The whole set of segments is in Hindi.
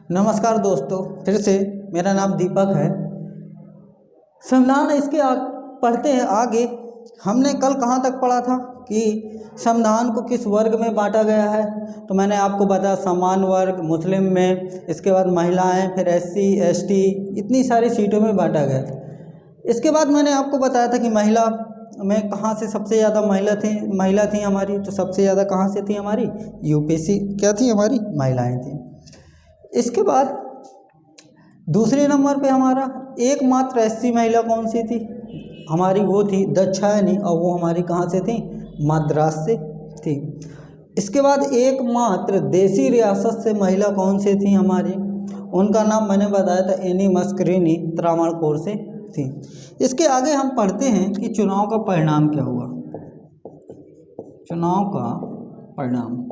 नमस्कार दोस्तों, फिर से मेरा नाम दीपक है। संविधान इसके पढ़ते हैं आगे। हमने कल कहाँ तक पढ़ा था कि संविधान को किस वर्ग में बांटा गया है। तो मैंने आपको बताया सामान्य वर्ग, मुस्लिम में, इसके बाद महिलाएं, फिर एससी एसटी, इतनी सारी सीटों में बांटा गया था। इसके बाद मैंने आपको बताया था कि महिला में कहाँ से सबसे ज़्यादा महिला थी हमारी। तो सबसे ज़्यादा कहाँ से थी हमारी? यूपीएससी क्या थी हमारी? महिलाएँ थी। इसके बाद दूसरे नंबर पे हमारा एकमात्र एससी महिला कौन सी थी हमारी? वो थी दाक्षायणी, और वो हमारी कहाँ से थी? मद्रास से थी। इसके बाद एकमात्र देसी रियासत से महिला कौन सी थी हमारी? उनका नाम मैंने बताया था, एनी मस्करीनी, त्रावणकोर से थी। इसके आगे हम पढ़ते हैं कि चुनाव का परिणाम क्या हुआ। चुनाव का परिणाम,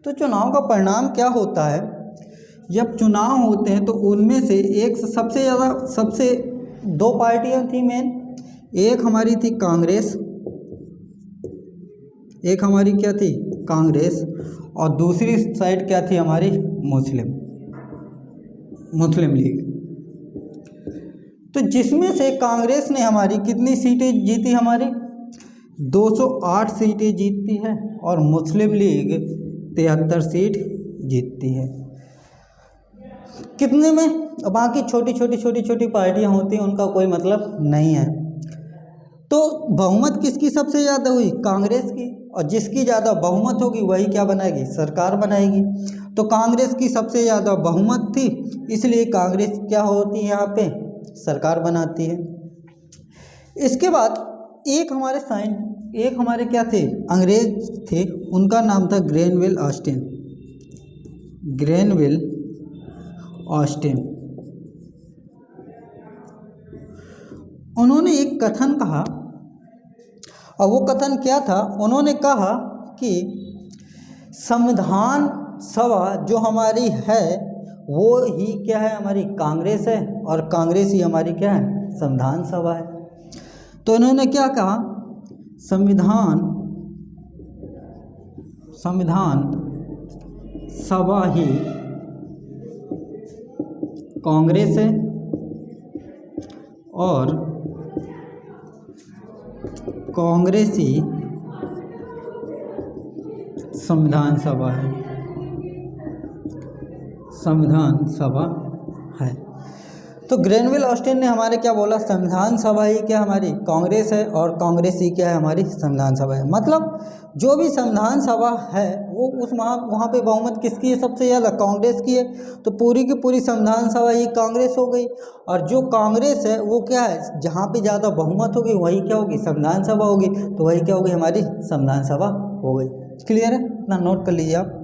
तो चुनाव का परिणाम क्या होता है? जब चुनाव होते हैं तो उनमें से एक सबसे दो पार्टियां थी मेन। एक हमारी थी कांग्रेस, एक हमारी क्या थी? कांग्रेस, और दूसरी साइड क्या थी हमारी? मुस्लिम लीग। तो जिसमें से कांग्रेस ने हमारी कितनी सीटें जीती? हमारी 208 सीटें जीतती है, और मुस्लिम लीग 73 सीट जीतती है। कितने में? बाकी छोटी पार्टियां होती हैं, उनका कोई मतलब नहीं है। तो बहुमत किसकी सबसे ज़्यादा हुई? कांग्रेस की। और जिसकी ज़्यादा बहुमत होगी वही क्या बनाएगी? सरकार बनाएगी। तो कांग्रेस की सबसे ज़्यादा बहुमत थी, इसलिए कांग्रेस क्या होती है यहाँ पे? सरकार बनाती है। इसके बाद एक हमारे क्या थे? अंग्रेज थे। उनका नाम था ग्रेनविल ऑस्टिन। उन्होंने एक कथन कहा, और वो कथन क्या था? उन्होंने कहा कि संविधान सभा जो हमारी है वो ही क्या है? हमारी कांग्रेस है, और कांग्रेस ही हमारी क्या है? संविधान सभा है। तो उन्होंने क्या कहा? संविधान सभा ही कांग्रेस है, और कांग्रेस ही संविधान सभा है। तो ग्रेनविल ऑस्टिन ने हमारे क्या बोला? संविधान सभा ही क्या हमारी? कांग्रेस है, और कांग्रेस ही क्या है? हमारी संविधान सभा है। मतलब जो भी संविधान सभा है वो वहाँ पे बहुमत किसकी है? सबसे ज़्यादा कांग्रेस की है। तो पूरी की पूरी संविधान सभा ही कांग्रेस हो गई। और जो कांग्रेस है वो क्या है? जहाँ पे ज़्यादा बहुमत होगी वही क्या होगी? संविधान सभा होगी। तो वही क्या होगी? हमारी संविधान सभा हो गई। क्लियर है? इतना नोट कर लीजिए आप।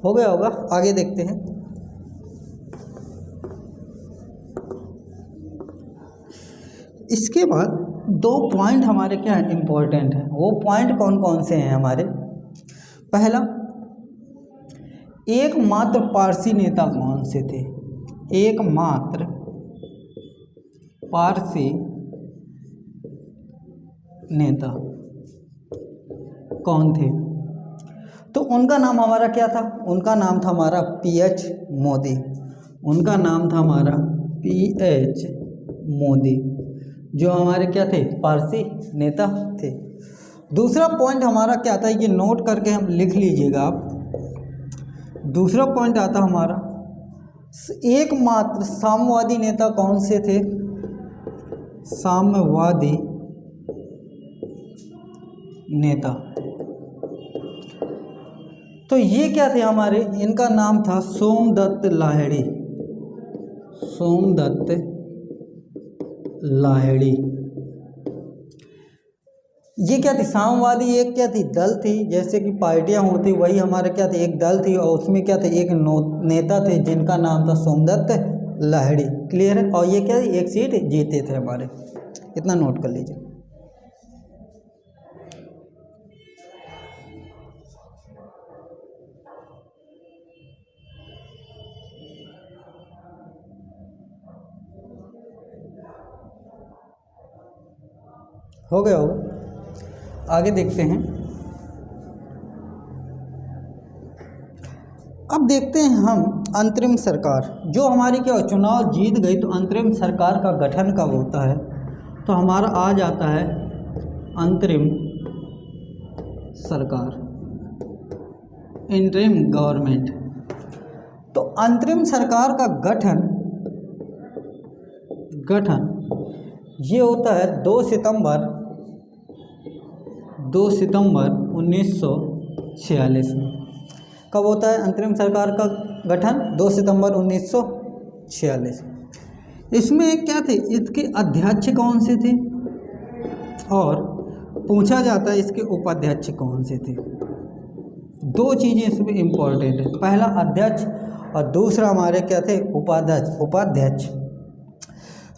हो गया होगा, आगे देखते हैं। इसके बाद दो पॉइंट हमारे क्या है? इम्पोर्टेंट है। वो पॉइंट कौन कौन से हैं हमारे? पहला, एकमात्र पारसी नेता कौन से थे? एकमात्र पारसी नेता कौन थे? तो उनका नाम हमारा क्या था? उनका नाम था हमारा पीएच मोदी। उनका नाम था हमारा पीएच मोदी, जो हमारे क्या थे? पारसी नेता थे। दूसरा पॉइंट हमारा क्या था? ये नोट करके हम लिख लीजिएगा आप। दूसरा पॉइंट आता हमारा, एकमात्र साम्यवादी नेता कौन से थे? साम्यवादी नेता। तो ये क्या थे हमारे? इनका नाम था सोमदत्त लाहिड़ी। ये क्या थी, साम्यवादी एक क्या थी, दल थी, जैसे कि पार्टियां होती वही हमारे क्या थे, एक दल थी, और उसमें क्या थे, एक नेता थे जिनका नाम था सोमदत्त लाहिड़ी। क्लियर है। और ये क्या, एक सीट जीते थे हमारे, इतना नोट कर लीजिए। हो गया होगा। आगे देखते हैं। अब देखते हैं हम अंतरिम सरकार, जो हमारी क्या चुनाव जीत गई तो अंतरिम सरकार का गठन कब होता है, तो हमारा आ जाता है अंतरिम सरकार, इंटरिम गवर्नमेंट। तो अंतरिम सरकार का गठन ये होता है 2 सितंबर 1946 में। कब होता है अंतरिम सरकार का गठन? 2 सितंबर 1946। इसमें क्या थे, इसके अध्यक्ष कौन से थे, और पूछा जाता है इसके उपाध्यक्ष कौन से थे। दो चीज़ें इसमें इम्पोर्टेंट है, पहला अध्यक्ष और दूसरा हमारे क्या थे, उपाध्यक्ष।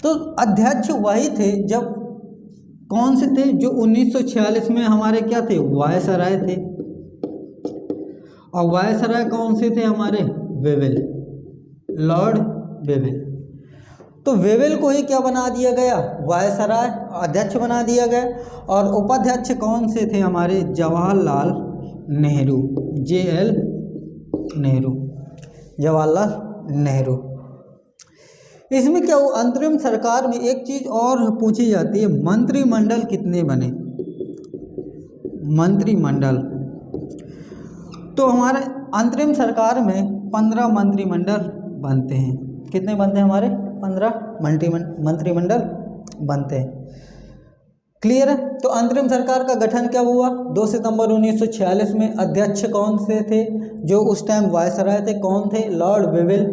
तो अध्यक्ष वही थे जब कौन से थे, जो 1946 में हमारे क्या थे, वायसराय थे। और वायसराय कौन से थे हमारे, वेवेल, लॉर्ड वेवेल। तो वेवेल को ही क्या बना दिया गया, वायसराय अध्यक्ष बना दिया गया। और उपाध्यक्ष कौन से थे हमारे, जवाहरलाल नेहरू, JL नेहरू, जवाहरलाल नेहरू। इसमें क्या वो अंतरिम सरकार में एक चीज़ और पूछी जाती है, मंत्रिमंडल कितने बने, मंत्रिमंडल। तो हमारे अंतरिम सरकार में 15 मंत्रिमंडल बनते हैं। कितने बनते हैं हमारे, 15 मंत्रिमंडल बनते हैं। क्लियर है। तो अंतरिम सरकार का गठन क्या हुआ, 2 सितंबर 1946 में। अध्यक्ष कौन से थे, जो उस टाइम वायसराय थे, कौन थे, लॉर्ड वेवेल।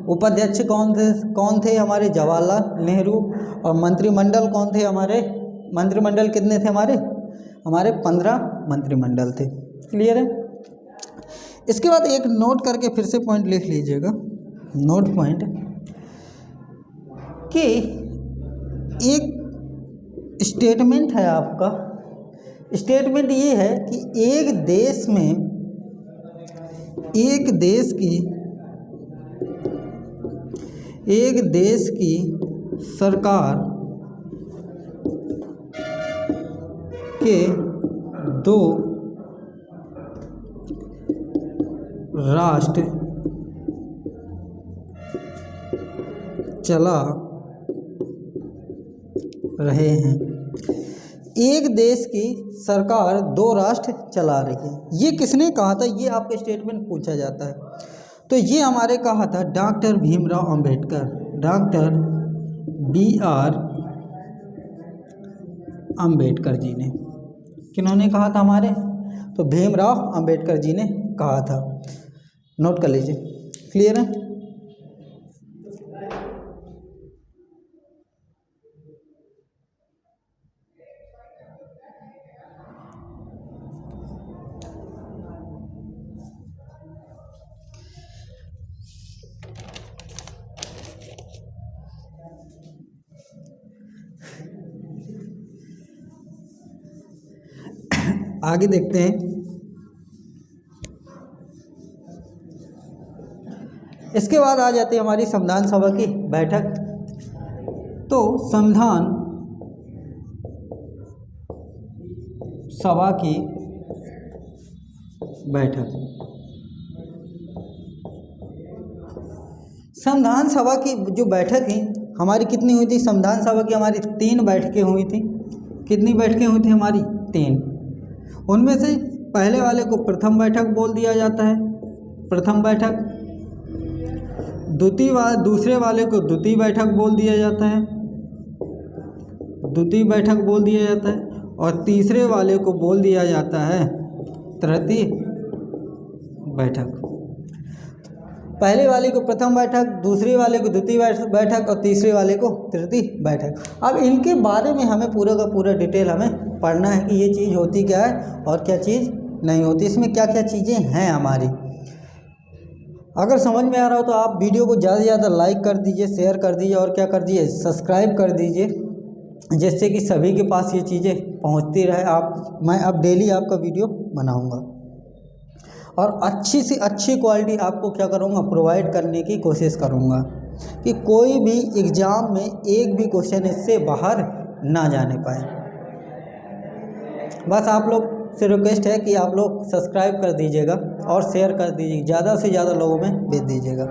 उपाध्यक्ष कौन थे हमारे, जवाहरलाल नेहरू। और मंत्रिमंडल कौन थे हमारे, मंत्रिमंडल कितने थे हमारे 15 मंत्रिमंडल थे। क्लियर है। इसके बाद एक नोट करके फिर से पॉइंट लिख लीजिएगा, नोट पॉइंट, कि एक स्टेटमेंट है आपका। स्टेटमेंट ये है कि एक देश की सरकार के 2 राष्ट्र चला रहे हैं। एक देश की सरकार 2 राष्ट्र चला रही है, ये किसने कहा था, ये आपके स्टेटमेंट पूछा जाता है। तो ये हमारे कहा था doctor Bhimrao Ambedkar, doctor BR Ambedkar ji ने। किन्होंने कहा था हमारे, तो भीमराव अंबेडकर जी ने कहा था। नोट कर लीजिए। क्लियर है। आगे देखते हैं। इसके बाद आ जाती है हमारी संविधान सभा की बैठक। तो संविधान सभा की बैठक, संविधान सभा की जो बैठक है हमारी कितनी हुई थी, संविधान सभा की हमारी 3 बैठकें हुई थी। कितनी बैठकें हुई थी हमारी, 3। उनमें से पहले वाले को प्रथम बैठक बोल दिया जाता है, प्रथम बैठक। दूसरे वाले को द्वितीय बैठक बोल दिया जाता है, द्वितीय बैठक बोल दिया जाता है। और तीसरे वाले को बोल दिया जाता है तृतीय बैठक। पहले वाले को प्रथम बैठक, दूसरे वाले को द्वितीय बैठक और तीसरे वाले को तृतीय बैठक। अब इनके बारे में हमें पूरा का पूरा डिटेल हमें पढ़ना है कि ये चीज़ होती क्या है और क्या चीज़ नहीं होती, इसमें क्या क्या चीज़ें हैं हमारी। अगर समझ में आ रहा हो तो आप वीडियो को ज़्यादा से ज़्यादा लाइक कर दीजिए, शेयर कर दीजिए और क्या कर दीजिए, सब्सक्राइब कर दीजिए, जिससे कि सभी के पास ये चीज़ें पहुंचती रहे। मैं अब डेली आपका वीडियो बनाऊंगा और अच्छी से अच्छी क्वालिटी आपको क्या करूंगा, प्रोवाइड करने की कोशिश करूंगा कि कोई भी एग्ज़ाम में एक भी क्वेश्चन इससे बाहर ना जाने पाए। बस आप लोग से रिक्वेस्ट है कि आप लोग सब्सक्राइब कर दीजिएगा और शेयर कर दीजिए, ज़्यादा से ज़्यादा लोगों में भेज दीजिएगा।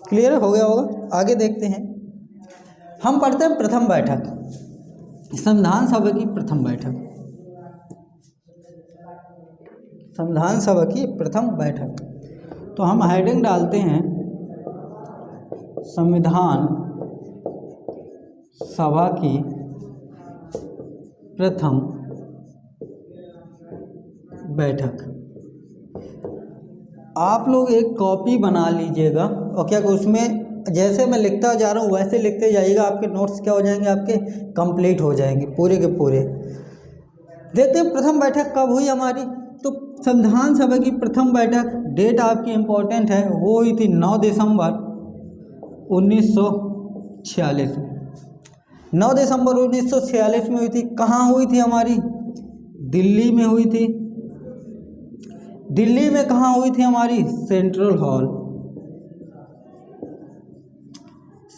क्लियर हो गया होगा। आगे देखते हैं, हम पढ़ते हैं प्रथम बैठक, संविधान सभा की प्रथम बैठक। संविधान सभा की प्रथम बैठक, तो हम हेडिंग डालते हैं संविधान सभा की प्रथम बैठक। आप लोग एक कॉपी बना लीजिएगा और क्या उसमें जैसे मैं लिखता जा रहा हूँ वैसे लिखते जाइएगा, आपके नोट्स क्या हो जाएंगे, आपके कंप्लीट हो जाएंगे पूरे के पूरे। देखते हैं प्रथम बैठक कब हुई हमारी। तो संविधान सभा की प्रथम बैठक, डेट आपकी इम्पोर्टेंट है, वो हुई थी 9 दिसंबर 1946 में। 9 दिसंबर 1946 में हुई थी। कहाँ हुई थी हमारी? दिल्ली में हुई थी। दिल्ली में कहाँ हुई थी हमारी? सेंट्रल हॉल,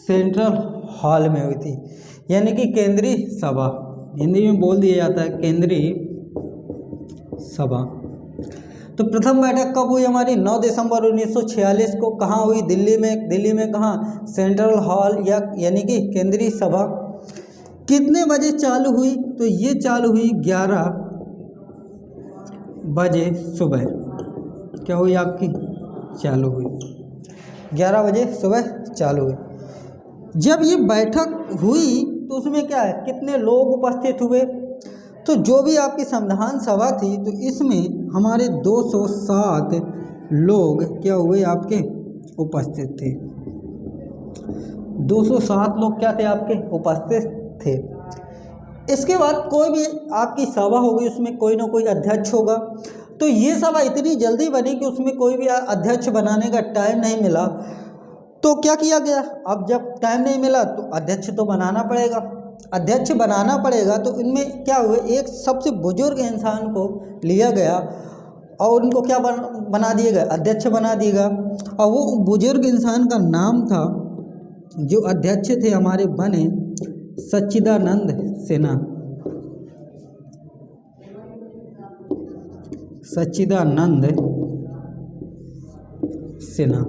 सेंट्रल हॉल में हुई थी, यानी कि केंद्रीय सभा, हिंदी में बोल दिया जाता है केंद्रीय सभा। तो प्रथम बैठक कब हुई हमारी? 9 दिसंबर 1946 को। कहाँ हुई? दिल्ली में। दिल्ली में कहाँ? सेंट्रल हॉल यानी कि केंद्रीय सभा। कितने बजे चालू हुई? तो ये चालू हुई 11 बजे सुबह। क्या हुई आपकी? चालू हुई 11 बजे सुबह चालू हुई। जब ये बैठक हुई तो उसमें क्या है, कितने लोग उपस्थित हुए? तो जो भी आपकी संविधान सभा थी तो इसमें हमारे 207 लोग क्या हुए आपके उपस्थित थे। 207 लोग क्या थे आपके उपस्थित थे। इसके बाद कोई भी आपकी सभा होगी उसमें कोई ना कोई अध्यक्ष होगा। तो ये सभा इतनी जल्दी बनी कि उसमें कोई भी अध्यक्ष बनाने का टाइम नहीं मिला। तो क्या किया गया, अब जब टाइम नहीं मिला तो अध्यक्ष तो बनाना पड़ेगा। अध्यक्ष बनाना पड़ेगा तो इनमें क्या हुए, एक सबसे बुजुर्ग इंसान को लिया गया और उनको क्या बना दिया गया, अध्यक्ष बना दिया गया। और वो बुजुर्ग इंसान का नाम था, जो अध्यक्ष थे हमारे बने, सच्चिदानंद सिन्हा। सच्चिदानंद सिन्हा।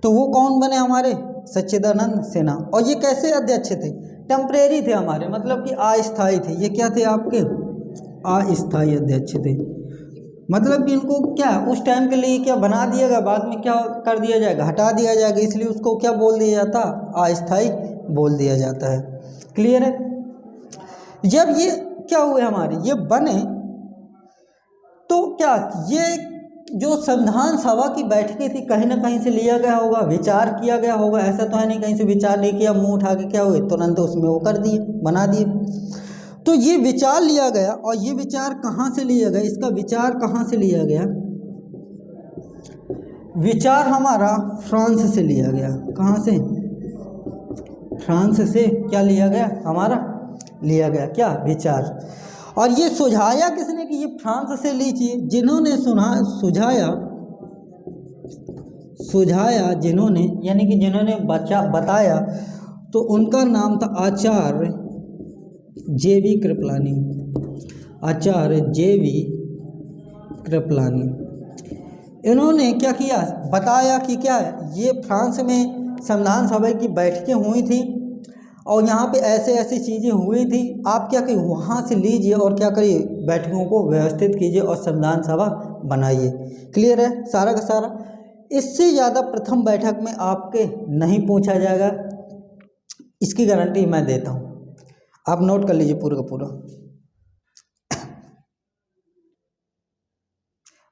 तो वो कौन बने हमारे? सच्चिदानंद सिन्हा। और ये कैसे अध्यक्ष थे? टेम्परेरी थे हमारे, मतलब कि अस्थायी थे। ये क्या थे आपके? अस्थायी अध्यक्ष थे। मतलब कि इनको क्या उस टाइम के लिए क्या बना दिया गया, बाद में क्या कर दिया जाएगा, हटा दिया जाएगा, इसलिए उसको क्या बोल दिया जाता? अस्थायी बोल दिया जाता है। क्लियर है। जब ये क्या हुए हमारे, ये बने, तो क्या ये जो संविधान सभा की बैठकें थी कहीं ना कहीं से लिया गया होगा, विचार किया गया होगा। ऐसा तो है नहीं कहीं से विचार नहीं किया, मुंह उठा के क्या हुए तुरंत उसमें वो कर दिए, बना दिए। तो ये विचार लिया गया। और ये विचार कहाँ से लिया गया, इसका विचार कहाँ से लिया गया? विचार हमारा फ्रांस से लिया गया। कहाँ से? फ्रांस से क्या लिया गया हमारा? लिया गया क्या? विचार। और ये सुझाया किसने कि ये फ्रांस से लीजिए? जिन्होंने सुझाया जिन्होंने, यानी कि जिन्होंने बताया, तो उनका नाम था आचार्य जे.वी. कृपलानी। आचार्य जे.वी. कृपलानी। इन्होंने क्या किया, बताया कि क्या है, ये फ्रांस में संविधान सभा की बैठकें हुई थी और यहाँ पे ऐसे ऐसी चीज़ें हुई थी। आप क्या करिए, वहाँ से लीजिए और क्या करिए, बैठकों को व्यवस्थित कीजिए और संविधान सभा बनाइए। क्लियर है सारा का सारा। इससे ज़्यादा प्रथम बैठक में आपके नहीं पूछा जाएगा, इसकी गारंटी मैं देता हूँ। आप नोट कर लीजिए पूरा का पूरा।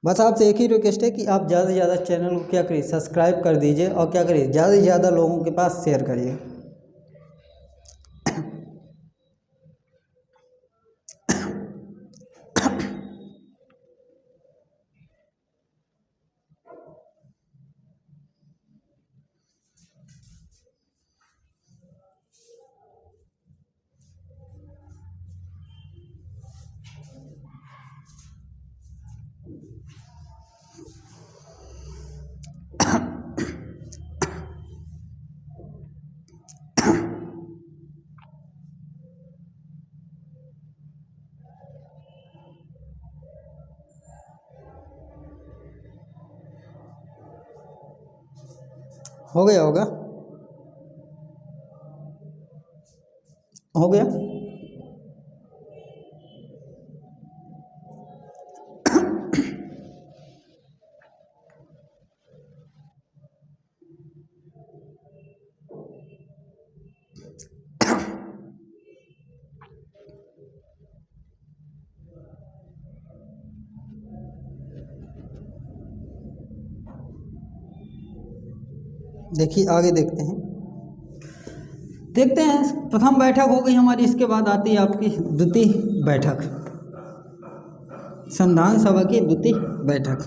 बस आपसे एक ही रिक्वेस्ट है कि आप ज़्यादा से ज़्यादा चैनल को क्या करिए, सब्सक्राइब कर दीजिए और क्या करिए, ज़्यादा से ज़्यादा लोगों के पास शेयर करिए। हो गया होगा, हो गया। देखिए आगे देखते हैं प्रथम बैठक हो गई हमारी, इसके बाद आती है आपकी द्वितीय बैठक, संविधान सभा की द्वितीय बैठक।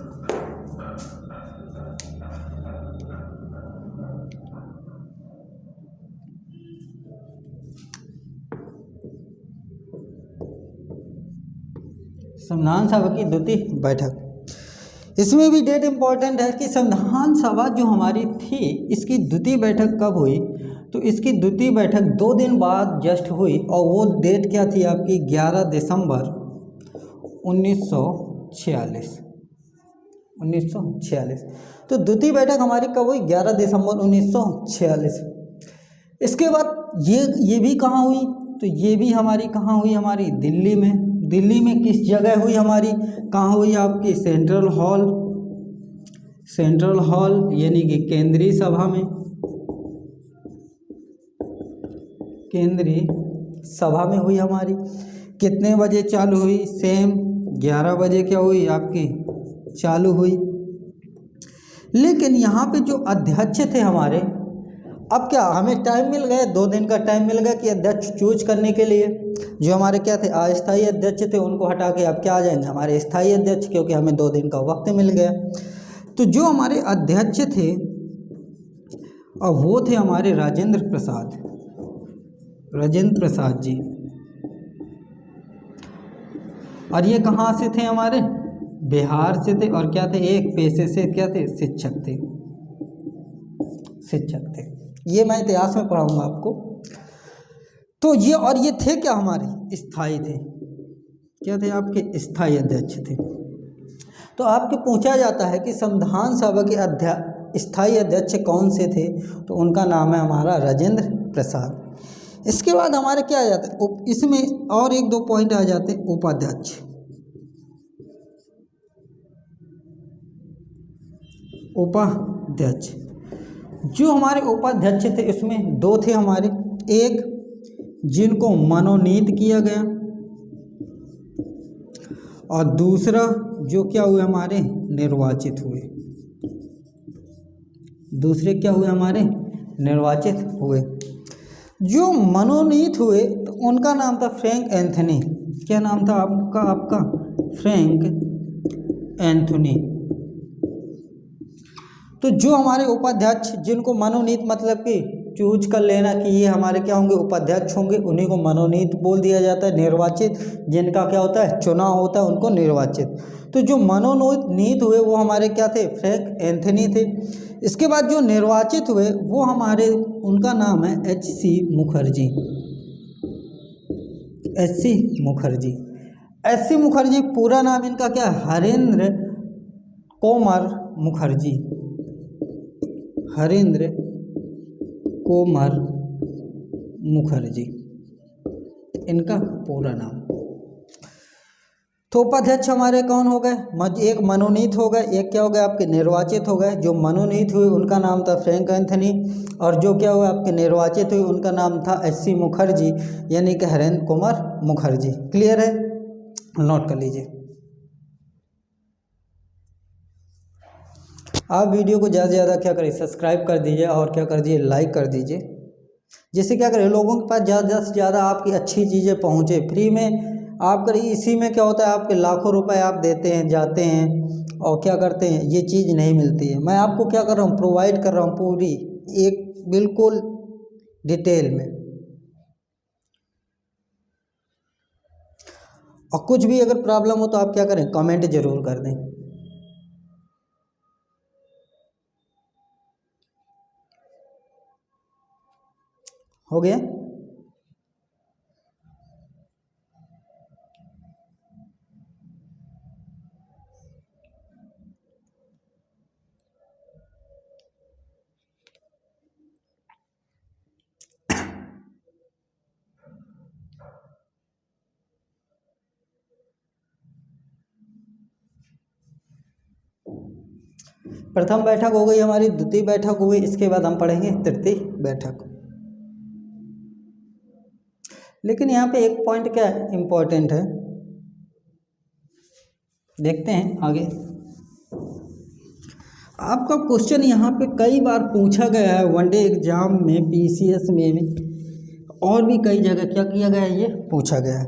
संविधान सभा की द्वितीय बैठक, इसमें भी डेट इम्पॉर्टेंट है कि संविधान सभा जो हमारी थी इसकी द्वितीय बैठक कब हुई, तो इसकी द्वितीय बैठक 2 दिन बाद जस्ट हुई, और वो डेट क्या थी आपकी 11 दिसंबर 1946। तो द्वितीय बैठक हमारी कब हुई, 11 दिसंबर 1946। इसके बाद ये भी कहाँ हुई, तो ये भी हमारी कहाँ हुई, हमारी दिल्ली में। दिल्ली में किस जगह हुई हमारी, कहाँ हुई आपकी सेंट्रल हॉल यानी कि केंद्रीय सभा में, केंद्रीय सभा में हुई हमारी। कितने बजे चालू हुई, सेम 11 बजे क्या हुई आपकी चालू हुई। लेकिन यहाँ पे जो अध्यक्ष थे हमारे, अब क्या हमें टाइम मिल गया, 2 दिन का टाइम मिल गया कि अध्यक्ष चूज करने के लिए। जो हमारे क्या थे अस्थायी अध्यक्ष थे उनको हटा के अब क्या आ जाएंगे हमारे स्थायी अध्यक्ष, क्योंकि हमें 2 दिन का वक्त मिल गया। तो जो हमारे अध्यक्ष थे और वो थे हमारे राजेंद्र प्रसाद जी। और ये कहाँ से थे हमारे, बिहार से थे, और क्या थे एक पेशे से क्या थे शिक्षक थे। ये मैं इतिहास में पढ़ाऊंगा आपको। तो ये थे क्या हमारे स्थायी थे, क्या थे आपके स्थायी अध्यक्ष थे। तो आपके पूछा जाता है कि संविधान सभा के स्थायी अध्यक्ष कौन से थे, तो उनका नाम है हमारा राजेंद्र प्रसाद। इसके बाद हमारे क्या आ जाता है, इसमें और 1-2 पॉइंट आ जाते हैं। उपाध्यक्ष, जो हमारे उपाध्यक्ष थे इसमें 2 थे हमारे, एक जिनको मनोनीत किया गया, और दूसरा जो क्या हुए हमारे निर्वाचित हुए। दूसरे क्या हुए हमारे निर्वाचित हुए। जो मनोनीत हुए तो उनका नाम था फ्रैंक एंथनी। क्या नाम था आपका फ्रैंक एंथनी। तो जो हमारे उपाध्यक्ष जिनको मनोनीत मतलब कि चूज कर लेना कि ये हमारे क्या होंगे उपाध्यक्ष होंगे, उन्हीं को मनोनीत बोल दिया जाता है। निर्वाचित जिनका क्या होता है चुनाव होता है उनको निर्वाचित। तो जो मनोनीत हुए वो हमारे क्या थे फ्रैंक एंथनी थे। इसके बाद जो निर्वाचित हुए वो हमारे उनका नाम है एच.सी. मुखर्जी। एच.सी. मुखर्जी। एच.सी. मुखर्जी पूरा नाम इनका क्या है हरेंद्र कोमर मुखर्जी। हरेंद्र कोमर मुखर्जी इनका पूरा नाम। तो उपाध्यक्ष हमारे कौन हो गए, एक मनोनीत हो गए, एक क्या हो गए आपके निर्वाचित हो गए। जो मनोनीत हुए उनका नाम था फ्रैंक एंथनी, और जो क्या हुआ आपके निर्वाचित हुए उनका नाम था एच.सी. मुखर्जी यानी कि हरेंद्र कुमार मुखर्जी। क्लियर है, नोट कर लीजिए। आप वीडियो को ज़्यादा से ज़्यादा क्या करिए सब्सक्राइब कर दीजिए और क्या कर दीजिए लाइक कर दीजिए, जिससे क्या करें लोगों के पास ज़्यादा से ज़्यादा आपकी अच्छी चीज़ें पहुँचे। फ्री में आप करिए, इसी में क्या होता है आपके लाखों रुपए आप देते हैं जाते हैं और क्या करते हैं ये चीज़ नहीं मिलती है। मैं आपको क्या कर रहा हूँ प्रोवाइड कर रहा हूँ पूरी एक बिल्कुल डिटेल में। और कुछ भी अगर प्रॉब्लम हो तो आप क्या करें कमेंट जरूर कर दें। हो गया। प्रथम बैठक हो गई हमारी, द्वितीय बैठक हो गई, इसके बाद हम पढ़ेंगे तृतीय बैठक। लेकिन यहाँ पे एक पॉइंट क्या इम्पोर्टेंट है, देखते हैं आगे। आपका क्वेश्चन यहाँ पे कई बार पूछा गया है, वनडे एग्जाम में, पीसीएस में और भी कई जगह क्या किया गया है, ये पूछा गया है।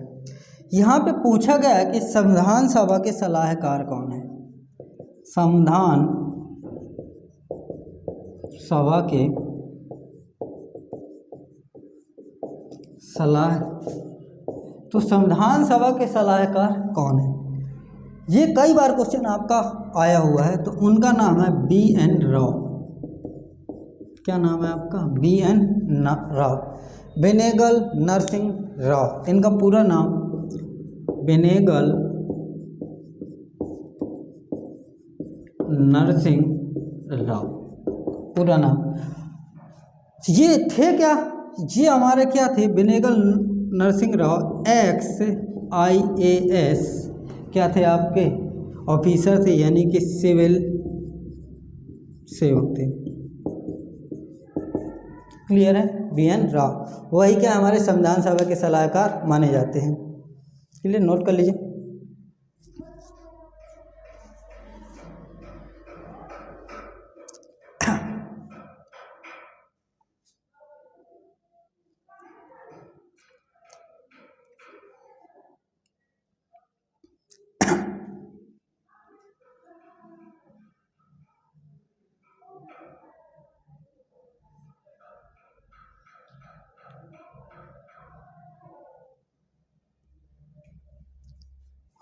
यहाँ पे पूछा गया है कि संविधान सभा के सलाहकार कौन है। संविधान सभा के तो संविधान सभा के सलाहकार कौन है, ये कई बार क्वेश्चन आपका आया हुआ है। तो उनका नाम है BN राव। क्या नाम है आपका? BN राव, बेनेगल नरसिंह राव। इनका पूरा नाम बेनेगल नरसिंह राव, पूरा नाम। ये थे क्या, ये हमारे क्या थे, बेनेगल नरसिंह राव XIAS क्या थे आपके ऑफिसर थे, यानी कि सिविल सेवक थे। क्लियर है? BN राव वही क्या हमारे संविधान सभा के सलाहकार माने जाते हैं। क्लियर, नोट कर लीजिए।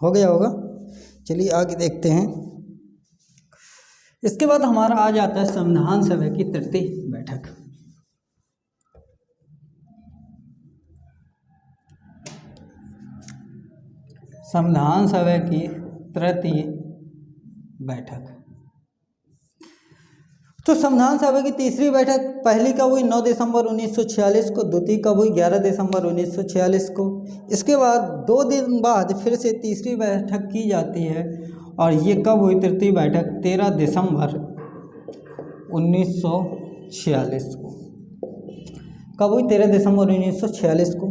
हो गया होगा, चलिए आगे देखते हैं। इसके बाद हमारा आ जाता है संविधान सभा की तृतीय बैठक। संविधान सभा की तृतीय बैठक। तो संविधान सभा की तीसरी बैठक पहली कब हुई? 9 दिसंबर 1946 को। द्वितीय कब हुई? 11 दिसंबर 1946 को। इसके बाद 2 दिन बाद फिर से तीसरी बैठक की जाती है, और ये कब हुई तृतीय बैठक? 13 दिसंबर 1946 को। कब हुई? 13 दिसंबर 1946 को।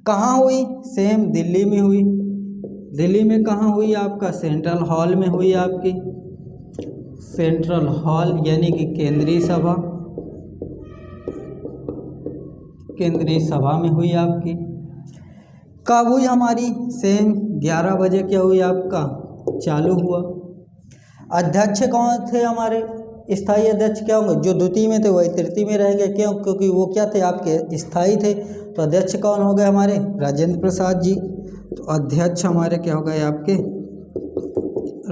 कहाँ हुई? सेम दिल्ली में हुई। दिल्ली में कहाँ हुई? आपका सेंट्रल हॉल में हुई, आपकी सेंट्रल हॉल यानी कि केंद्रीय सभा, केंद्रीय सभा में हुई आपकी। कब हुई हमारी? सेम 11 बजे क्या हुई आपका चालू हुआ। अध्यक्ष कौन थे हमारे? स्थायी अध्यक्ष क्या होंगे? जो द्वितीय में थे वही तृतीय में रहेंगे। क्यों? क्योंकि वो क्या थे आपके स्थायी थे। तो अध्यक्ष कौन हो गए हमारे? राजेंद्र प्रसाद जी। तो अध्यक्ष हमारे क्या हो गए आपके?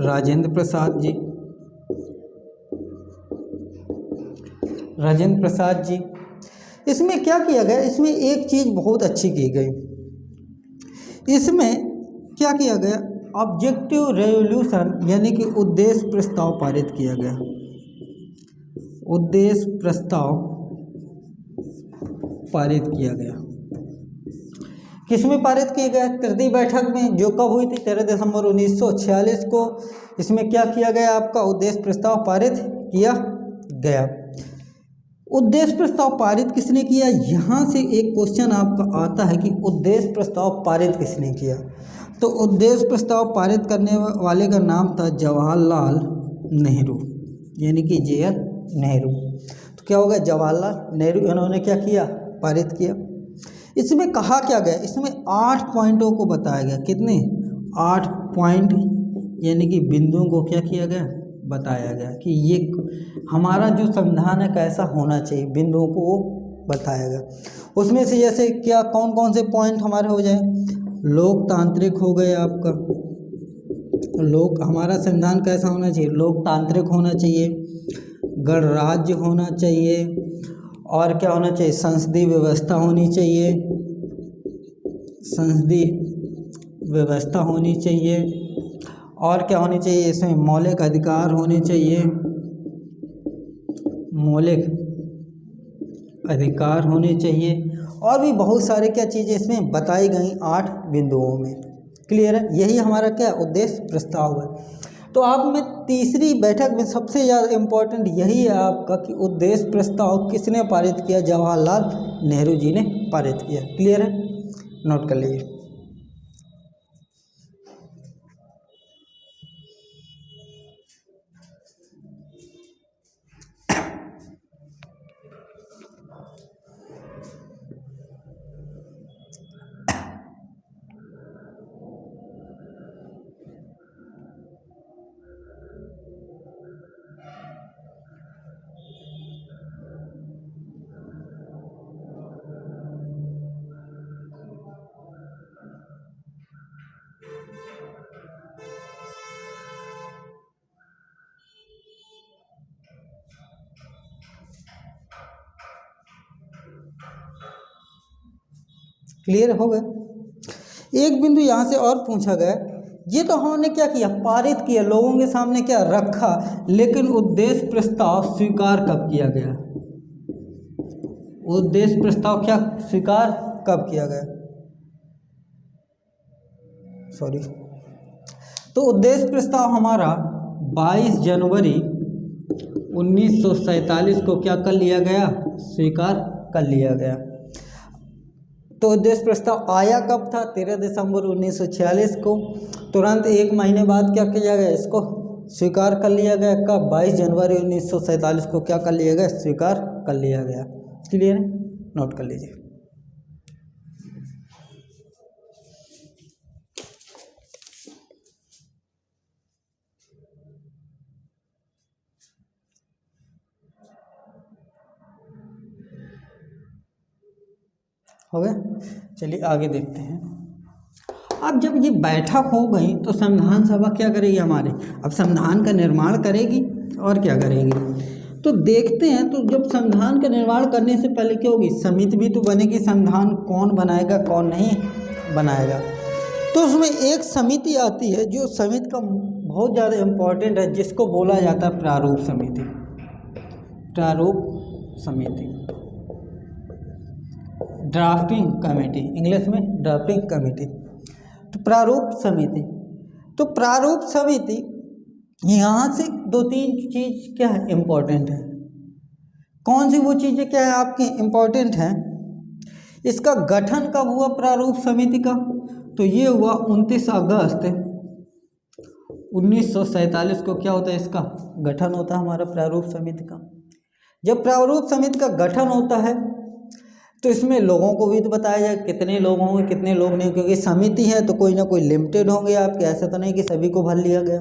राजेंद्र प्रसाद जी। राजेंद्र प्रसाद जी। इसमें क्या किया गया? इसमें एक चीज़ बहुत अच्छी की गई। इसमें क्या किया गया? ऑब्जेक्टिव रेजोल्यूशन यानी कि उद्देश्य प्रस्ताव पारित किया गया। उद्देश्य प्रस्ताव पारित किया गया। किसमें पारित किया गया? तृतीय बैठक में, जो कब हुई थी? 13 दिसंबर 1946 को। इसमें क्या किया गया? आपका उद्देश्य प्रस्ताव पारित किया गया। उद्देश्य प्रस्ताव पारित किसने किया? यहाँ से एक क्वेश्चन आपका आता है कि उद्देश्य प्रस्ताव पारित किसने किया। तो उद्देश्य प्रस्ताव पारित करने वाले का नाम था जवाहरलाल नेहरू, यानी कि JR नेहरू। तो क्या होगा? जवाहरलाल नेहरू। इन्होंने क्या किया? पारित किया। इसमें कहा क्या गया? इसमें 8 पॉइंटों को बताया गया। कितने? 8 पॉइंट यानी कि बिंदुओं को क्या किया गया? बताया गया कि ये हमारा जो संविधान है कैसा होना चाहिए, बिंदुओं को वो बताया गया। उसमें से जैसे क्या कौन कौन से पॉइंट हमारे हो जाए? लोकतांत्रिक हो गए आपका। हमारा संविधान कैसा होना चाहिए? लोकतांत्रिक होना चाहिए, गणराज्य होना चाहिए, और क्या होना चाहिए? संसदीय व्यवस्था होनी चाहिए, संसदीय व्यवस्था होनी चाहिए, और क्या होनी चाहिए? इसमें मौलिक अधिकार होने चाहिए, मौलिक अधिकार होने चाहिए, और भी बहुत सारे क्या चीज़ें इसमें बताई गई 8 बिंदुओं में। क्लियर है? यही हमारा क्या उद्देश्य प्रस्ताव है। तो आप में तीसरी बैठक में सबसे ज़्यादा इम्पोर्टेंट यही है आपका कि उद्देश्य प्रस्ताव किसने पारित किया? जवाहरलाल नेहरू जी ने पारित किया। क्लियर है? नोट कर लीजिए। क्लियर हो गया? एक बिंदु यहाँ से और पूछा गया, ये तो हमने क्या किया? पारित किया, लोगों के सामने क्या रखा, लेकिन उद्देश्य प्रस्ताव स्वीकार कब किया गया? उद्देश्य प्रस्ताव क्या स्वीकार कब किया गया? सॉरी, तो उद्देश्य प्रस्ताव हमारा 22 जनवरी 1947 को क्या कर लिया गया? स्वीकार कर लिया गया। तो उद्देश्य प्रस्ताव आया कब था? 13 दिसंबर 1946 को। तुरंत एक महीने बाद क्या किया गया? इसको स्वीकार कर लिया गया। कब? 22 जनवरी 1947 को क्या कर लिया गया? स्वीकार कर लिया गया। क्लियर है? नोट कर लीजिए। हो गया? चलिए आगे देखते हैं। अब जब ये बैठक हो गई तो संविधान सभा क्या करेगी हमारे? अब संविधान का निर्माण करेगी और क्या करेगी? तो देखते हैं। तो जब संविधान का निर्माण करने से पहले क्या होगी? समिति भी तो बनेगी। संविधान कौन बनाएगा, कौन नहीं बनाएगा? तो उसमें एक समिति आती है, जो समिति का बहुत ज़्यादा इम्पोर्टेंट है, जिसको बोला जाता है प्रारूप समिति। प्रारूप समिति, ड्राफ्टिंग कमेटी, इंग्लिश में ड्राफ्टिंग कमेटी। तो प्रारूप समिति, तो प्रारूप समिति यहाँ से 2-3 चीज़ क्या है? इम्पोर्टेंट है। कौन सी वो चीज़ें क्या है आपकी इम्पोर्टेंट हैं? इसका गठन कब हुआ प्रारूप समिति का? तो ये हुआ 29 अगस्त 1947 को। क्या होता है? इसका गठन होता है हमारा प्रारूप समिति का। जब प्रारूप समिति का गठन होता है तो इसमें लोगों को भी तो बताया जाए कितने लोग होंगे, कितने लोग नहीं, क्योंकि समिति है तो कोई ना कोई लिमिटेड होंगे आपके, ऐसा तो नहीं कि सभी को भर लिया गया।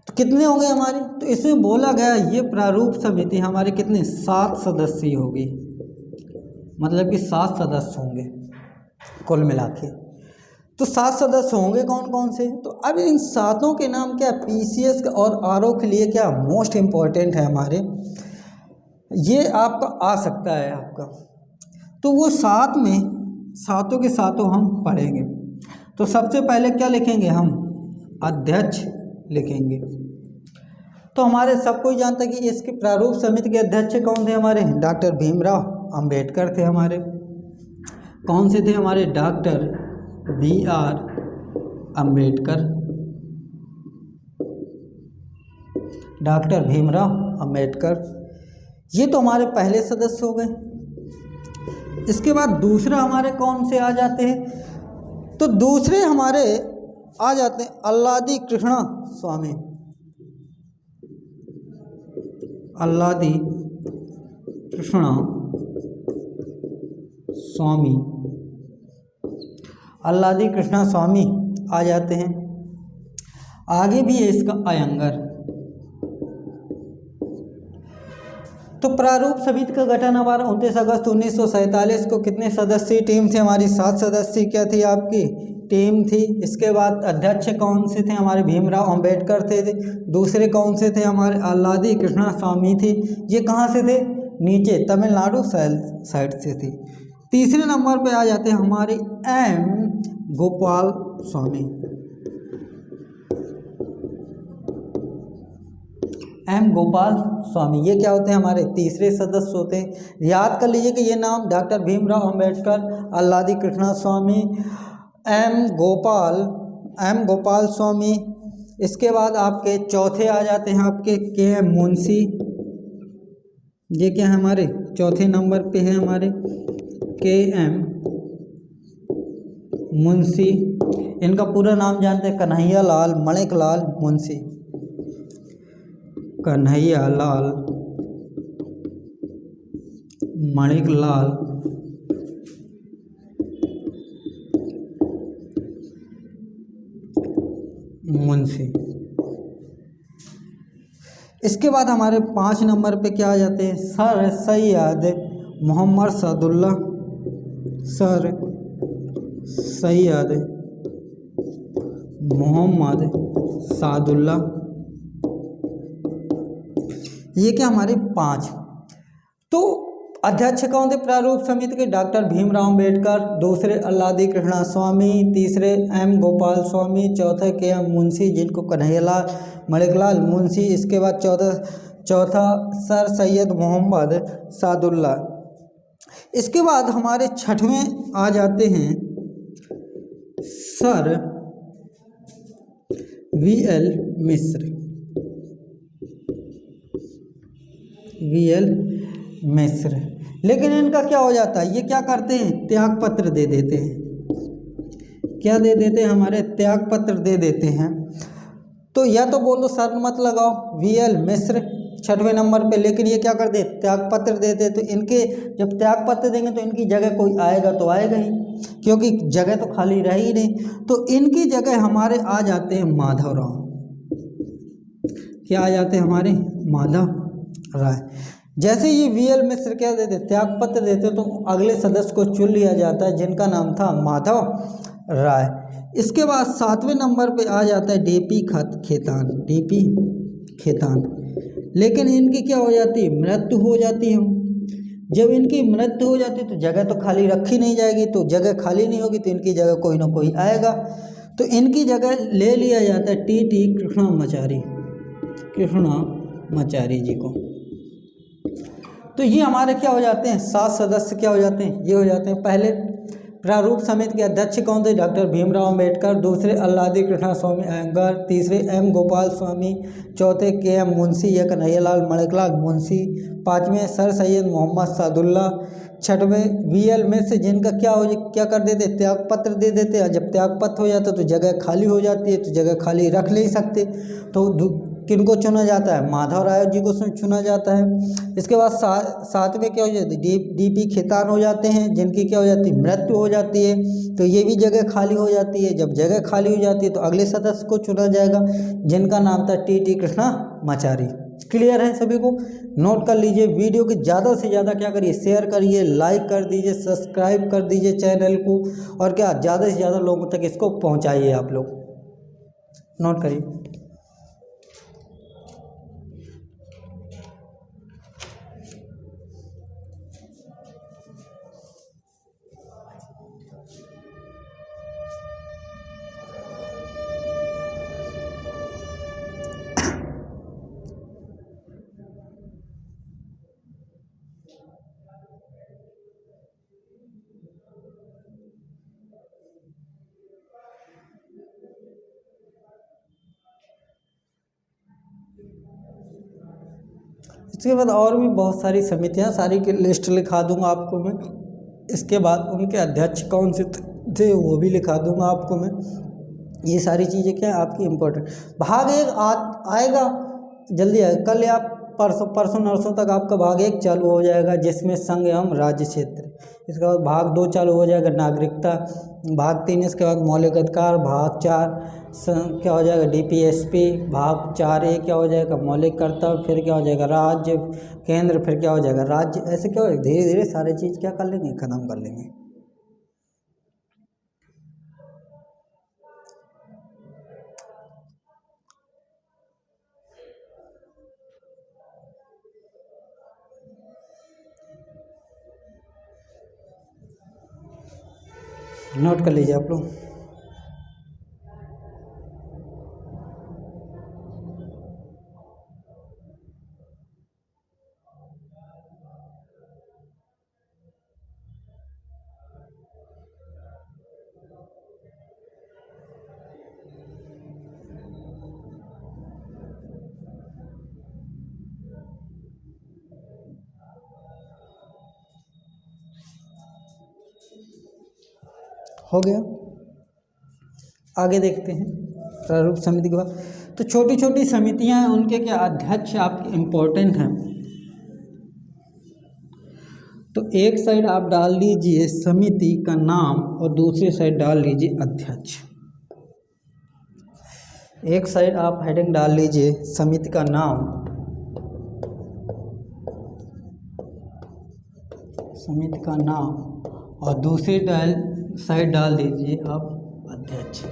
तो कितने होंगे हमारे? तो इसमें बोला गया ये प्रारूप समिति हमारे कितने? 7 सदस्यीय होगी, मतलब कि 7 सदस्य होंगे कुल मिला के। तो 7 सदस्य होंगे कौन कौन से? तो अब इन 7 के नाम क्या? पीसीएस और आरओ के लिए क्या मोस्ट इम्पॉर्टेंट है हमारे, ये आपका आ सकता है आपका। तो वो 7 में 7 के 7 हम पढ़ेंगे। तो सबसे पहले क्या लिखेंगे हम? अध्यक्ष लिखेंगे। तो हमारे सब कोई जानता है कि इसके प्रारूप समिति के अध्यक्ष कौन थे हमारे? डॉक्टर भीमराव अंबेडकर थे हमारे। कौन से थे हमारे? Doctor BR Ambedkar, doctor Bhimrao Ambedkar. ये तो हमारे पहले सदस्य हो गए। इसके बाद दूसरा हमारे कौन से आ जाते हैं? तो दूसरे हमारे आ जाते हैं अल्लादी कृष्णा स्वामी। अल्लादी कृष्णा स्वामी, अल्लादी कृष्णा स्वामी आ जाते हैं। आगे भी है इसका अयंगर। तो प्रारूप समिति का गठन हमारा 29 अगस्त 1947 को। कितने सदस्यीय टीम थी हमारी? 7 सदस्यीय क्या थी आपकी टीम थी। इसके बाद अध्यक्ष कौन से थे हमारे? भीमराव अंबेडकर थे। दूसरे कौन से थे हमारे? अल्लादी कृष्णा स्वामी थी। ये कहाँ से थे? नीचे तमिलनाडु साइड से थी। तीसरे नंबर पे आ जाते हैं हमारे M गोपाल स्वामी। M गोपाल स्वामी, ये क्या होते हैं हमारे? तीसरे सदस्य होते हैं। याद कर लीजिए कि ये नाम डॉक्टर भीमराव अंबेडकर, अल्लादी कृष्णा स्वामी, M गोपाल स्वामी, इसके बाद आपके चौथे आ जाते हैं आपके के एम मुंशी। ये क्या है हमारे चौथे नंबर पे है हमारे के एम मुंशी। इनका पूरा नाम जानते हैं, कन्हैया लाल मणिकलाल मुंशी। कन्हैया लाल मणिकलाल मुंशी। इसके बाद हमारे 5 नंबर पे क्या आ जाते हैं, सर सैयद मोहम्मद सादुल्ला। सर सैयद मोहम्मद सादुल्ला। ये क्या हमारे 5। तो अध्यक्ष कौन थे प्रारूप समिति के, डॉक्टर भीमराव अम्बेडकर, दूसरे अल्लादी कृष्णा स्वामी, तीसरे एम गोपाल स्वामी, चौथे के एम मुंशी जिनको कन्हैयालाल मणिकलाल मुंशी। इसके बाद चौथा सर सैयद मोहम्मद सादुल्ला। इसके बाद हमारे 6वें आ जाते हैं सर वी.एल. मिश्र। वी.एल. मिश्र। लेकिन इनका क्या हो जाता है, ये क्या करते हैं, त्याग पत्र दे देते हैं। क्या दे देते हैं, हमारे त्याग पत्र दे देते हैं। तो या तो बोल दो शर्त मत लगाओ वी.एल. मिश्र 6वें नंबर पे, लेकिन ये क्या कर दे, त्याग पत्र देते। तो इनके जब त्याग पत्र देंगे तो इनकी जगह कोई आएगा तो आएगा ही, क्योंकि जगह तो खाली रह ही नहीं। तो इनकी जगह हमारे आ जाते हैं माधवराव। क्या आ जाते हैं हमारे, माधव राय। जैसे ये वी.एल. मिश्र क्या देते, त्याग पत्र देते, तो अगले सदस्य को चुन लिया जाता है जिनका नाम था माधव राय। इसके बाद 7वें नंबर पे आ जाता है डी.पी. खेतान। डी.पी. खेतान। लेकिन इनकी क्या हो जाती है, मृत्यु हो जाती है। जब इनकी मृत्यु हो जाती है तो जगह तो खाली रखी नहीं जाएगी, तो जगह खाली नहीं होगी तो इनकी जगह कोई ना कोई आएगा। तो इनकी जगह ले लिया जाता है टी.टी. कृष्णामाचारी जी को। तो ये हमारे क्या हो जाते हैं, 7 सदस्य क्या हो जाते हैं, ये हो जाते हैं। पहले प्रारूप समिति के अध्यक्ष कौन थे, डॉक्टर भीमराव अम्बेडकर, दूसरे अल्लादी कृष्णा स्वामी अयंगार, तीसरे एम गोपाल स्वामी, चौथे के एम मुंशी या कन्हैयालाल मणिकलाल मुंशी, 5वें सर सैयद मोहम्मद सादुल्ला, 6वें वी.एल. मिश्र जिनका क्या कर देते, त्याग पत्र दे देते। और जब त्याग पत्र हो जाता है तो जगह खाली हो जाती है, तो जगह खाली रख नहीं सकते, तो किनको चुना जाता है, माधव राय जी को चुना जाता है। इसके बाद 7वें क्या हो जाती है, डी.पी. खेतान हो जाते हैं, जिनकी क्या हो जाती है, मृत्यु हो जाती है, तो ये भी जगह खाली हो जाती है। जब जगह खाली हो जाती है तो अगले सदस्य को चुना जाएगा जिनका नाम था टी.टी. कृष्णामाचारी। क्लियर है सभी को, नोट कर लीजिए। वीडियो की ज़्यादा से ज़्यादा क्या करिए, शेयर करिए, लाइक कर दीजिए, सब्सक्राइब कर दीजिए चैनल को, और क्या ज़्यादा से ज़्यादा लोगों तक इसको पहुँचाइए आप लोग। नोट करिए। इसके बाद और भी बहुत सारी समितियां, सारी की लिस्ट लिखा दूंगा आपको मैं। इसके बाद उनके अध्यक्ष कौन से थे वो भी लिखा दूंगा आपको मैं। ये सारी चीज़ें क्या है आपकी इम्पोर्टेंट। भाग 1 आएगा जल्दी आएगा, कल या परसों नरसों तक आपका भाग 1 चालू हो जाएगा, जिसमें संघ एवं राज्य क्षेत्र। इसके बाद भाग 2 चालू हो जाएगा, नागरिकता। भाग 3 इसके बाद मौलिक अधिकार। भाग 4 क्या हो जाएगा, डी.पी.एस.पी। भाग 4A क्या हो जाएगा, मौलिक कर्तव्य। फिर क्या हो जाएगा, राज्य केंद्र। फिर क्या हो जाएगा, राज्य। ऐसे क्या हो जाएगा, धीरे धीरे सारी चीज़ क्या कर लेंगे, खत्म कर लेंगे। नोट कर लीजिए आप लोग। हो गया। आगे देखते हैं प्रारूप समिति के बाद। तो छोटी छोटी समितियां हैं, उनके क्या अध्यक्ष आपके इम्पोर्टेंट हैं। तो एक साइड आप डाल लीजिए समिति का नाम और दूसरी साइड डाल लीजिए अध्यक्ष। एक साइड आप हेडिंग डाल लीजिए समिति का नाम, समिति का नाम, और दूसरी साइड डाल दीजिए आप अध्यक्ष।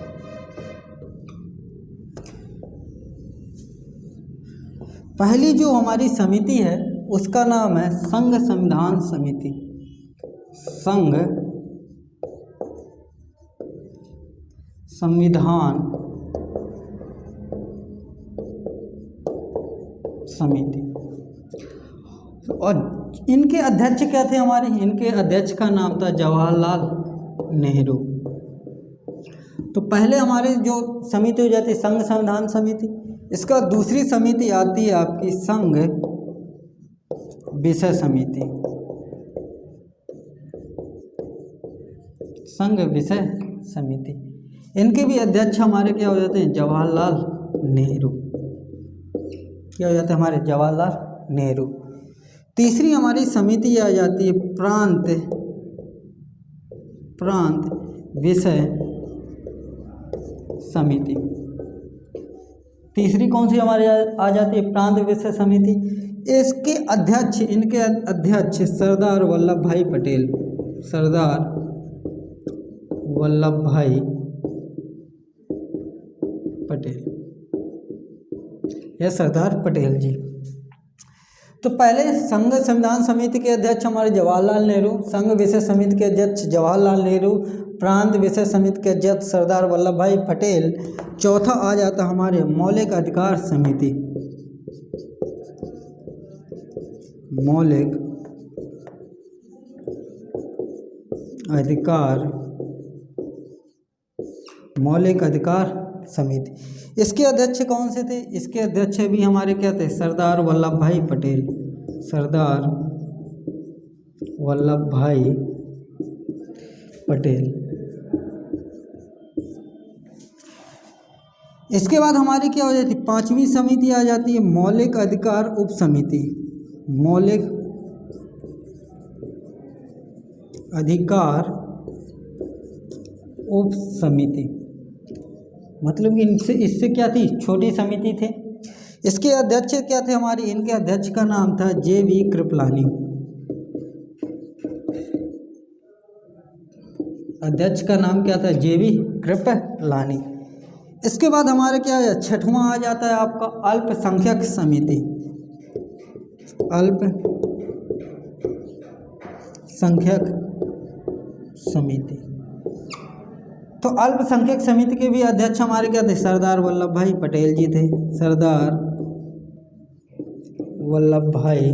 पहली जो हमारी समिति है उसका नाम है संघ संविधान समिति। संघ संविधान समिति। और इनके अध्यक्ष क्या थे हमारे? इनके अध्यक्ष का नाम था जवाहरलाल नेहरू। तो पहले हमारे जो समिति हो जाती है संघ संविधान समिति, इसका दूसरी समिति आती है आपकी संघ विषय समिति। संघ विषय समिति, इनके भी अध्यक्ष हमारे क्या हो जाते हैं? जवाहरलाल नेहरू। क्या हो जाता है हमारे? जवाहरलाल नेहरू। तीसरी हमारी समिति आ जाती है प्रांत विषय समिति। तीसरी कौन सी हमारे आ जाती है? प्रांत विषय समिति। इसके अध्यक्ष, इनके अध्यक्ष सरदार वल्लभ भाई पटेल। सरदार वल्लभ भाई पटेल, यह सरदार पटेल जी। तो पहले संघ संविधान समिति के अध्यक्ष हमारे जवाहरलाल नेहरू, संघ विषय समिति के अध्यक्ष जवाहरलाल नेहरू, प्रांत विषय समिति के अध्यक्ष सरदार वल्लभ भाई पटेल। चौथा आ जाता हमारे मौलिक अधिकार समिति। मौलिक अधिकार समिति। इसके अध्यक्ष कौन से थे? इसके अध्यक्ष भी हमारे क्या थे? सरदार वल्लभ भाई पटेल। सरदार वल्लभ भाई पटेल। इसके बाद हमारी क्या हो जाती? पांचवी समिति आ जाती है मौलिक अधिकार उप समिति। मौलिक अधिकार उप समिति, मतलब कि इससे क्या थी? छोटी समिति थे। इसके अध्यक्ष क्या थे हमारी? इनके अध्यक्ष का नाम था जे.बी. कृपलानी। अध्यक्ष का नाम क्या था? जे.बी. कृपलानी। इसके बाद हमारे क्या है? छठवां आ जाता है आपका अल्पसंख्यक समिति। अल्पसंख्यक समिति। तो अल्पसंख्यक समिति के भी अध्यक्ष हमारे क्या थे? सरदार वल्लभ भाई पटेल जी थे। सरदार वल्लभ भाई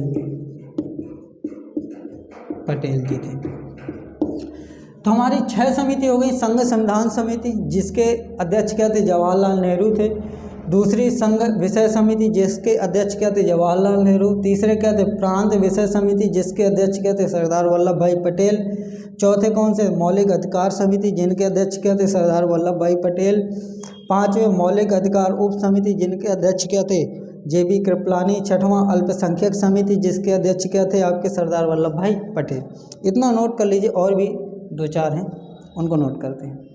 पटेल जी थे। तो हमारी 6 समिति हो गई। संघ संविधान समिति, जिसके अध्यक्ष क्या थे? जवाहरलाल नेहरू थे। दूसरी संघ विषय समिति, जिसके अध्यक्ष क्या थे? जवाहरलाल नेहरू। तीसरे क्या थे? प्रांत विषय समिति, जिसके अध्यक्ष क्या थे? सरदार वल्लभ भाई पटेल। चौथे कौन से? मौलिक अधिकार समिति, जिनके अध्यक्ष क्या थे? सरदार वल्लभ भाई पटेल। पांचवें मौलिक अधिकार उप समिति, जिनके अध्यक्ष क्या थे? जे.बी. कृपलानी। छठवां अल्पसंख्यक समिति, जिसके अध्यक्ष क्या थे? आपके सरदार वल्लभ भाई पटेल। इतना नोट कर लीजिए, और भी 2-4 हैं, उनको नोट करते हैं।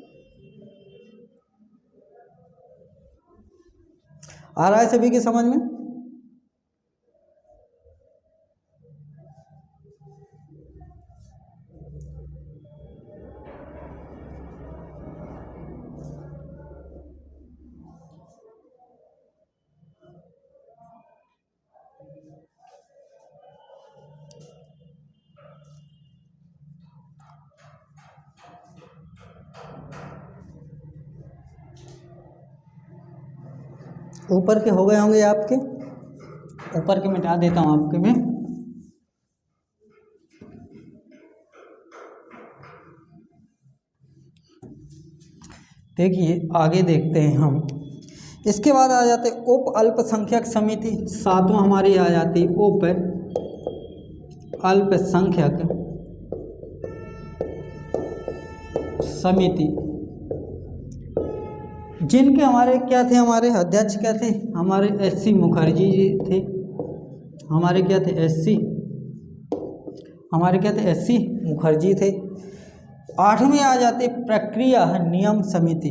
आ रहा है सभी के समझ में? ऊपर के हो गए होंगे आपके, ऊपर के मिटा देता हूँ आपके में। देखिए आगे देखते हैं हम। इसके बाद आ जाते उप अल्पसंख्यक समिति। 7वां हमारी आ जाती उप अल्पसंख्यक समिति, जिनके हमारे क्या थे, हमारे अध्यक्ष क्या थे, हमारे एस.सी. मुखर्जी जी थे। हमारे क्या थे, एस.सी. मुखर्जी थे। 8वें आ जाते प्रक्रिया नियम समिति।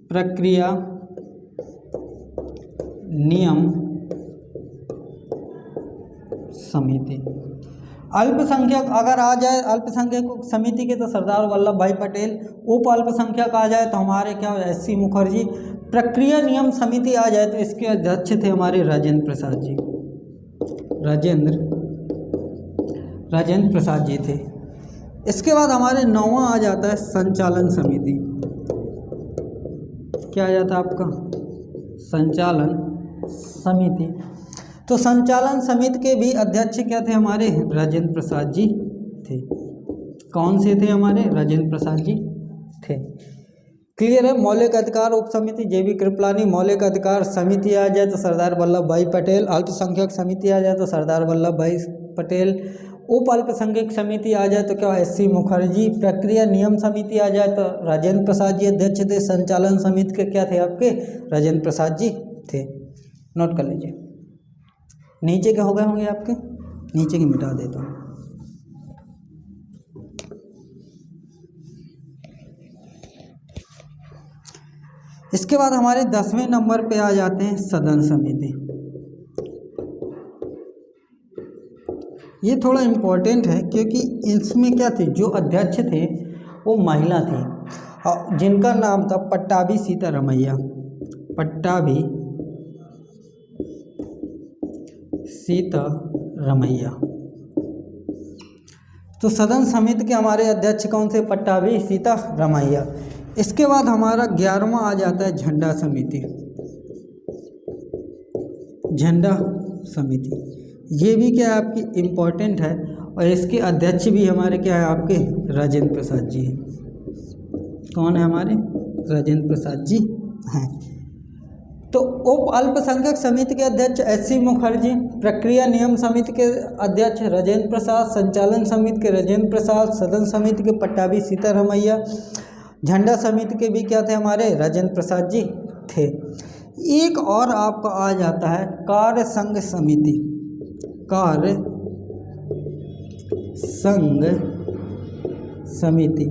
प्रक्रिया नियम समिति। अल्पसंख्यक अगर आ जाए अल्पसंख्यक समिति के तो सरदार वल्लभ भाई पटेल। उप अल्पसंख्यक आ जाए तो हमारे क्या, एस.सी. मुखर्जी। प्रक्रिया नियम समिति आ जाए तो इसके अध्यक्ष थे हमारे राजेंद्र प्रसाद जी। राजेंद्र प्रसाद जी थे। इसके बाद हमारे 9वां आ जाता है संचालन समिति। क्या आ जाता है आपका, संचालन समिति। तो संचालन समिति के भी अध्यक्ष क्या थे हमारे, राजेंद्र प्रसाद जी थे। कौन से थे हमारे, राजेंद्र प्रसाद जी थे। क्लियर है। मौलिक अधिकार उप समिति जे.बी. कृपलानी। मौलिक अधिकार समिति आ जाए तो सरदार वल्लभ भाई पटेल। अल्पसंख्यक समिति आ जाए तो सरदार वल्लभ भाई पटेल। उप अल्पसंख्यक समिति आ जाए तो क्या, एस.सी. मुखर्जी। प्रक्रिया नियम समिति आ जाए तो राजेंद्र प्रसाद जी अध्यक्ष थे। संचालन समिति के क्या थे आपके, राजेंद्र प्रसाद जी थे। नोट कर लीजिए। नीचे के हो गए होंगे आपके, नीचे की मिटा देता हूँ। इसके बाद हमारे 10वें नंबर पे आ जाते हैं सदन समिति। ये थोड़ा इम्पोर्टेंट है क्योंकि इसमें क्या थे, जो अध्यक्ष थे वो महिला थी और जिनका नाम था पट्टाभी सीतारमैया। पट्टाभी सीतारमैया। तो सदन समिति के हमारे अध्यक्ष कौन से, पट्टाभी सीतारमैया। इसके बाद हमारा 11वां आ जाता है झंडा समिति। झंडा समिति ये भी क्या है आपकी इम्पोर्टेंट है और इसके अध्यक्ष भी हमारे क्या है आपके, राजेंद्र प्रसाद जी हैं। कौन है हमारे, राजेंद्र प्रसाद जी हैं। तो उप अल्पसंख्यक समिति के अध्यक्ष एस.सी. मुखर्जी। प्रक्रिया नियम समिति के अध्यक्ष राजेंद्र प्रसाद। संचालन समिति के राजेंद्र प्रसाद। सदन समिति के पट्टाभी सीतारमैया। झंडा समिति के भी क्या थे हमारे, राजेंद्र प्रसाद जी थे। एक और आपका आ जाता है कार्य संघ समिति। कार्य संघ समिति।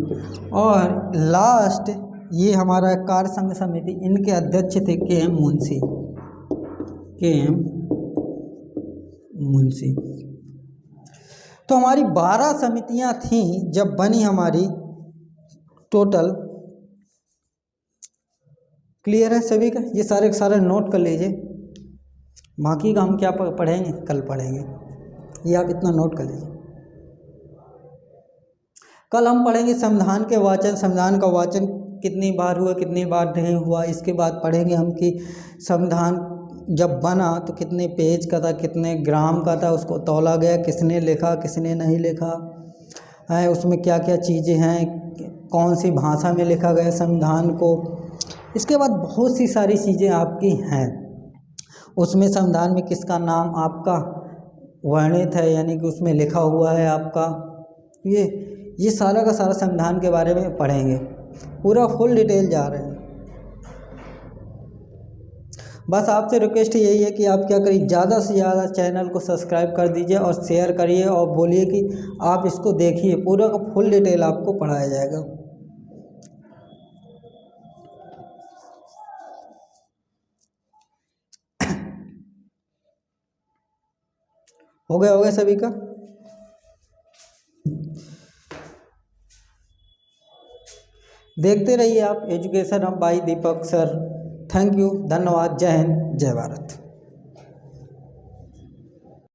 और लास्ट ये हमारा कार्य संघ समिति, इनके अध्यक्ष थे के.एम. मुंशी। के.एम. मुंशी। तो हमारी 12 समितियां थीं जब बनी हमारी टोटल। क्लियर है सभी का, ये सारे के सारे नोट कर लीजिए। बाकी का हम क्या पढ़ेंगे, कल पढ़ेंगे, ये आप इतना नोट कर लीजिए। कल हम पढ़ेंगे संविधान के वाचन। संविधान का वाचन कितनी बार हुआ, कितनी बार नहीं हुआ। इसके बाद पढ़ेंगे हम कि संविधान जब बना तो कितने पेज का था, कितने ग्राम का था, उसको तौला गया, किसने लिखा, किसने नहीं लिखा है, उसमें क्या क्या चीज़ें हैं, कौन सी भाषा में लिखा गया संविधान को। इसके बाद बहुत सी सारी चीज़ें आपकी हैं। उसमें संविधान में किसका नाम आपका वर्णित है, यानी कि उसमें लिखा हुआ है आपका। ये सारा का सारा संविधान के बारे में पढ़ेंगे, पूरा फुल डिटेल जा रहे हैं। बस आपसे रिक्वेस्ट यही है कि आप क्या करिए, ज़्यादा से ज़्यादा चैनल को सब्सक्राइब कर दीजिए और शेयर करिए और बोलिए कि आप इसको देखिए, पूरा का फुल डिटेल आपको पढ़ाया जाएगा। हो गया सभी का। देखते रहिए आप education hub by Deepak sir. Thank you, धन्यवाद, जय हिंद, जय भारत।